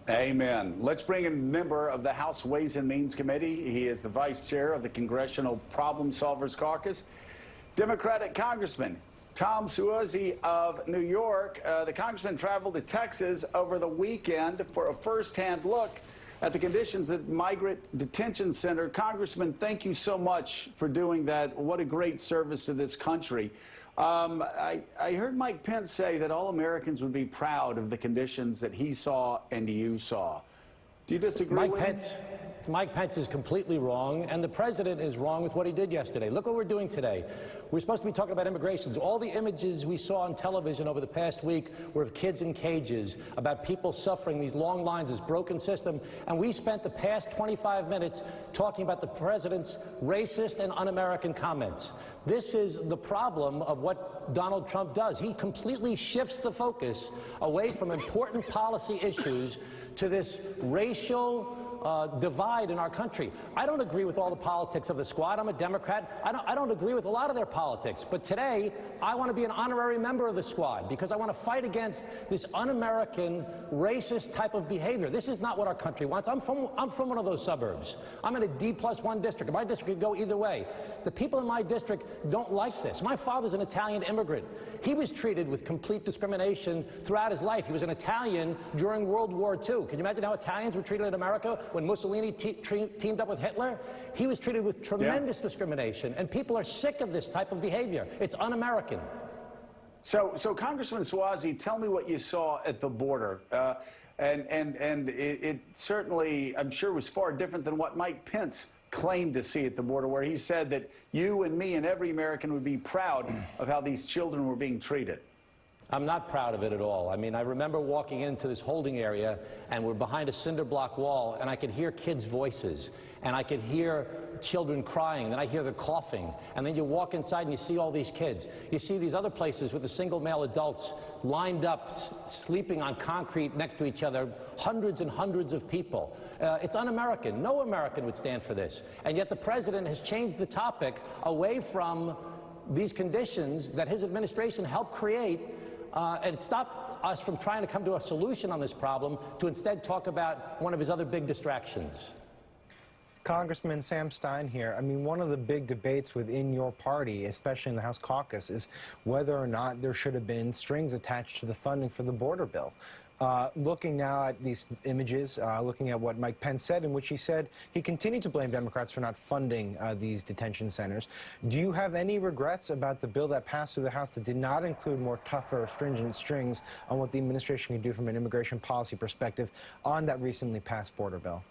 Amen. Let's bring in a member of the House Ways and Means Committee. He is the vice chair of the Congressional Problem Solvers Caucus, Democratic Congressman Tom Suozzi of New York. The congressman traveled to Texas over the weekend for a first-hand look at the conditions at Migrant Detention Center. Congressman, thank you so much for doing that. What a great service to this country. I heard Mike Pence say that all Americans would be proud of the conditions that he saw and you saw. Do you disagree with him? Mike Pence is completely wrong, and the president is wrong with what he did yesterday. Look what we're doing today. We're supposed to be talking about immigrations. All the images we saw on television over the past week were of kids in cages, about people suffering, these long lines, this broken system, and we spent the past 25 minutes talking about the president's racist and un-American comments. This is the problem of what Donald Trump does. He completely shifts the focus away from important policy issues to this racial divide in our country. I don't agree with all the politics of the squad. I'm a Democrat. I don't agree with a lot of their politics. But today, I want to be an honorary member of the squad because I want to fight against this un-American, racist type of behavior. This is not what our country wants. I'm from one of those suburbs. I'm in a D+1 district. My district could go either way. The people in my district don't like this. My father's an Italian immigrant. He was treated with complete discrimination throughout his life. He was an Italian during World War II. Can you imagine how Italians were treated in America when Mussolini teamed up with Hitler? He was treated with tremendous discrimination, and people are sick of this type of behavior. It's un-American. So Congressman Suozzi, tell me what you saw at the border. It certainly, I'm sure, was far different than what Mike Pence claimed to see at the border, where he said that you and me and every American would be proud of how these children were being treated. I'm not proud of it at all. I mean, I remember walking into this holding area, and we're behind a cinder block wall, and I could hear kids' voices, and I could hear children crying, and then I hear the coughing, and then you walk inside and you see all these kids. You see these other places with the single male adults lined up, sleeping on concrete next to each other, hundreds and hundreds of people. It's un-American. No American would stand for this. And yet the president has changed the topic away from these conditions that his administration helped create, and stop us from trying to come to a solution on this problem to instead talk about one of his other big distractions. Congressman Sam Stein here. I mean, one of the big debates within your party, especially in the House caucus, is whether or not there should have been strings attached to the funding for the border bill. Looking now at these images, looking at what Mike Pence said, in which he said he continued to blame Democrats for not funding these detention centers. Do you have any regrets about the bill that passed through the House that did not include more tougher, stringent strings on what the administration can do from an immigration policy perspective on that recently passed border bill?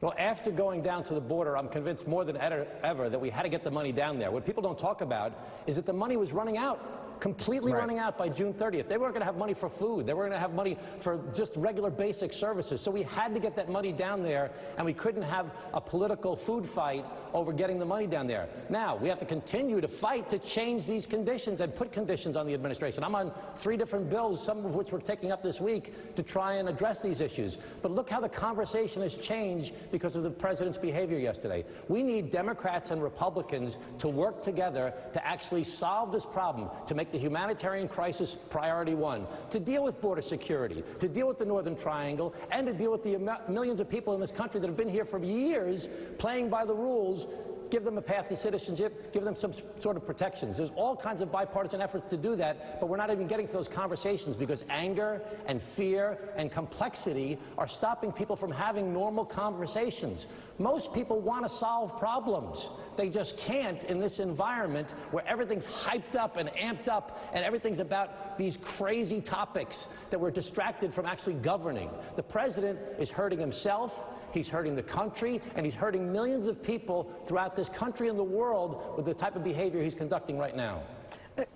Well, after going down to the border, I'm convinced more than ever that we had to get the money down there. What people don't talk about is that the money was running out. Completely running out by June 30th. They weren't going to have money for food. They weren't going to have money for just regular basic services. So we had to get that money down there, and we couldn't have a political food fight over getting the money down there. Now, we have to continue to fight to change these conditions and put conditions on the administration. I'm on 3 different bills, some of which we're taking up this week to try and address these issues. But look how the conversation has changed because of the president's behavior yesterday. We need Democrats and Republicans to work together to actually solve this problem, to make the humanitarian crisis priority 1, to deal with border security, to deal with the Northern Triangle, and to deal with the millions of people in this country that have been here for years playing by the rules. Give them a path to citizenship, give them some sort of protections. There's all kinds of bipartisan efforts to do that, but we're not even getting to those conversations because anger and fear and complexity are stopping people from having normal conversations. Most people want to solve problems. They just can't in this environment where everything's hyped up and amped up and everything's about these crazy topics that we're distracted from actually governing. The president is hurting himself, he's hurting the country, and he's hurting millions of people throughout this country and the world with the type of behavior he's conducting right now.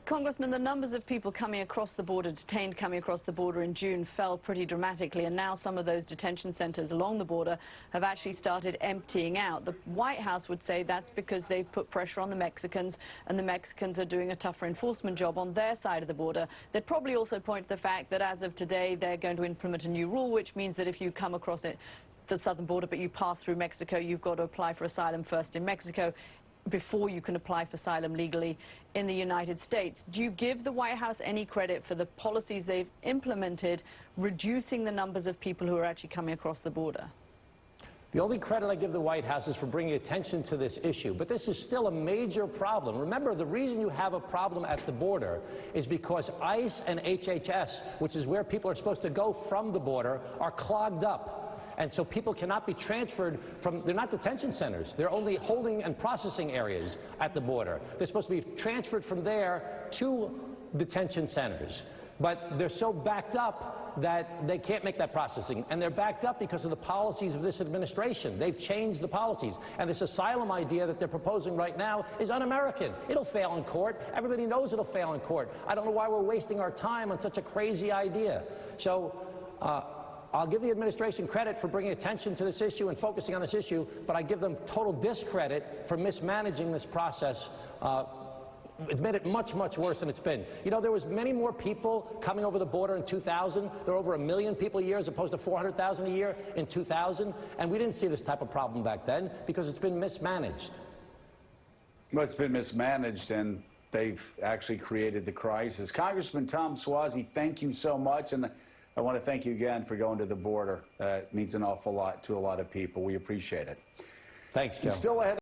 Congressman, the numbers of people coming across the border, detained coming across the border in June, fell pretty dramatically, and now some of those detention centers along the border have actually started emptying out. The White House would say that's because they've put pressure on the Mexicans, and the Mexicans are doing a tougher enforcement job on their side of the border. They'd probably also point to the fact that as of today, they're going to implement a new rule, which means that if you come across the southern border but you pass through Mexico, you've got to apply for asylum first in Mexico. before you can apply for asylum legally in the United States. Do you give the White House any credit for the policies they've implemented, reducing the numbers of people who are actually coming across the border? The only credit I give the White House is for bringing attention to this issue. But this is still a major problem. Remember, the reason you have a problem at the border is because ICE and HHS, which is where people are supposed to go from the border, are clogged up. And so people cannot be transferred from, they're not detention centers. They're only holding and processing areas at the border. They're supposed to be transferred from there to detention centers. But they're so backed up that they can't make that processing. And they're backed up because of the policies of this administration. They've changed the policies. And this asylum idea that they're proposing right now is un-American. It'll fail in court. Everybody knows it'll fail in court. I don't know why we're wasting our time on such a crazy idea. So I'll give the administration credit for bringing attention to this issue and focusing on this issue, but I give them total discredit for mismanaging this process. It's made it much, much worse than it's been. You know, there was many more people coming over the border in 2000. There were over 1 million people a year as opposed to 400,000 a year in 2000. And we didn't see this type of problem back then because it's been mismanaged. Well, it's been mismanaged, and they've actually created the crisis. Congressman Tom Suozzi, thank you so much. And I want to thank you again for going to the border. It means an awful lot to a lot of people. We appreciate it. Thanks, Joe. Still ahead.